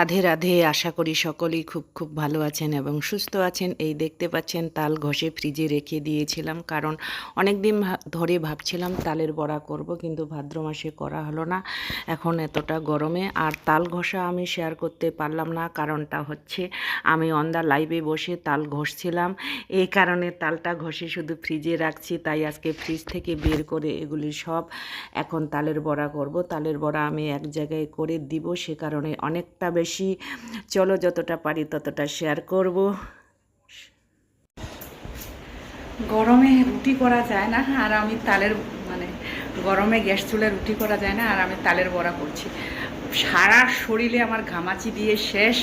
রাধে রাধে। আশা করি সকলেই খুব খুব ভালো আছেন এবং সুস্থ আছেন। এই দেখতে পাচ্ছেন তাল ঘষে ফ্রিজে রেখে দিয়েছিলাম, কারণ অনেক দিন ধরে ভাবছিলাম তালের বড়া করব, কিন্তু ভাদ্র মাসে করা হলো না। এখন এতটা গরমে আর তাল ঘষা আমি শেয়ার করতে পারলাম না, কারণটা হচ্ছে আমি অন দ্য লাইভে বসে তাল ঘষছিলাম। এই কারণে তালটা ঘষে শুধু ফ্রিজে রাখছি। তাই আজকে ফ্রিজ থেকে বের করে এগুলি সব এখন তালের বড়া করব। তালের বড়া আমি এক জায়গায় করে দিব, সে কারণে অনেকটা বেশি। চলো যতটা পারি ততটা শেয়ার করব। গরমে রুটি করা যায় না, আর আমি তালের গরমে গ্যাস চুলায় রুটি করা যায় না, আর আমি তালের বড়া করছি। সারা শরীরে আমার ঘামাচি দিয়ে শেষ,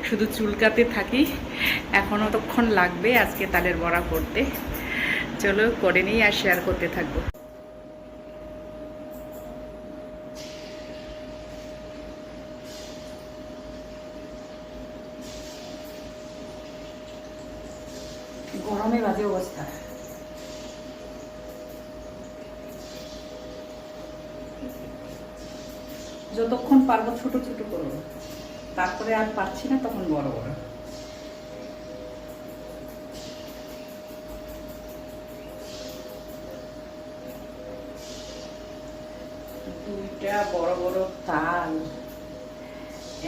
শুধু চুলকাতে থাকি। এখনও ততক্ষণ লাগবে আজকে তালের বড়া করতে। চলো করে নিই আর শেয়ার করতে থাকবো। গরমে বাজে অবস্থা। যতক্ষণ পারবো ছোট ছোট করবো, তারপরে আর পারছি না তখন বড় বড়। দুইটা বড় বড় তাল,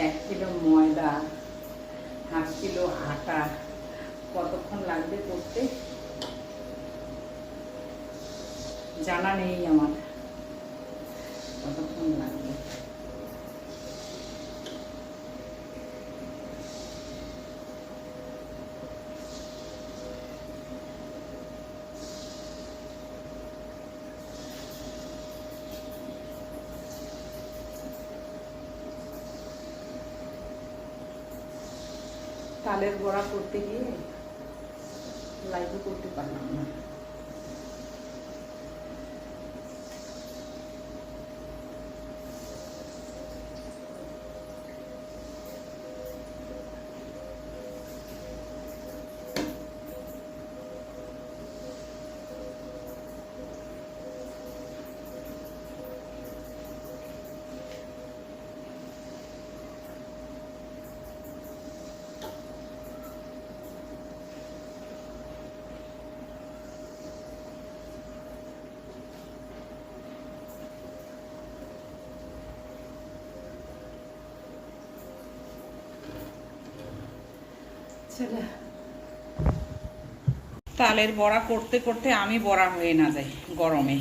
1 কিলো ময়দা, 1/2 কিলো আটা, কতক্ষণ লাগবে করতে জানা নেই আমার, কতক্ষণ লাগবে। তালের বড়া করতে গিয়ে লাইভও করতে পারলাম না। তালের বড়া করতে করতে আমি বড়া হয়ে না যাই গরমে।